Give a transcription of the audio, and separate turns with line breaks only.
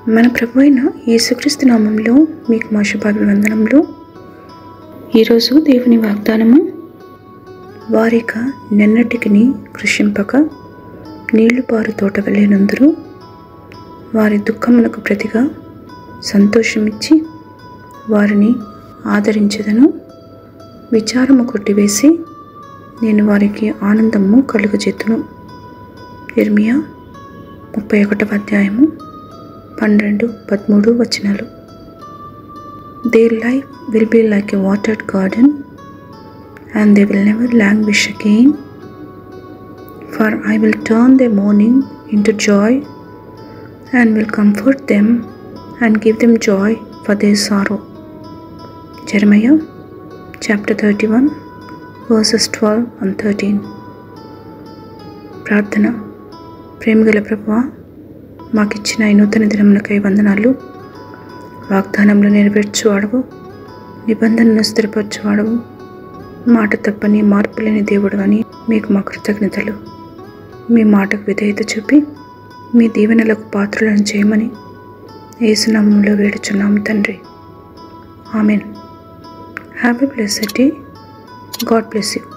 మన ప్రభు అయిన యేసుక్రీస్తు నామంలో మీకు మా శుభాభివందనములు. ఈరోజు దేవుని వాగ్దానము, వారిక నెన్నటికి కృషింపక నీళ్లు పారు తోట వెళ్ళేనందురు, వారి దుఃఖములకు ప్రతిగా సంతోషమిచ్చి వారిని ఆదరించెదను. విచారము కొట్టివేసి నేను వారికి ఆనందము కలుగజేతును. ఇర్మియా 31వ అధ్యాయము 12-13 వచనాలు. Their life will be like a watered garden, and they will never languish again. For I will turn their mourning into joy, and will comfort them and give them joy for their sorrow. Jeremiah chapter 31 verses 12 and 13. ప్రార్థన. ప్రేమగల ప్రభువా, మాకిచ్చిన ఈ నూతన దినములకై వందనాలు. వాగ్దానంలో నెరవేర్చువాడవు, నిబంధనను స్థిరపరచువాడవు, మాట తప్పని మార్పు లేని దేవుడు అని మీకు మా కృతజ్ఞతలు. మీ మాటకు విధేయత చూపి మీ దీవెనలకు పాత్రలను చేయమని యేసు నామములో వేడుచున్నాము తండ్రి. Amen. Have a blessed day. God bless you.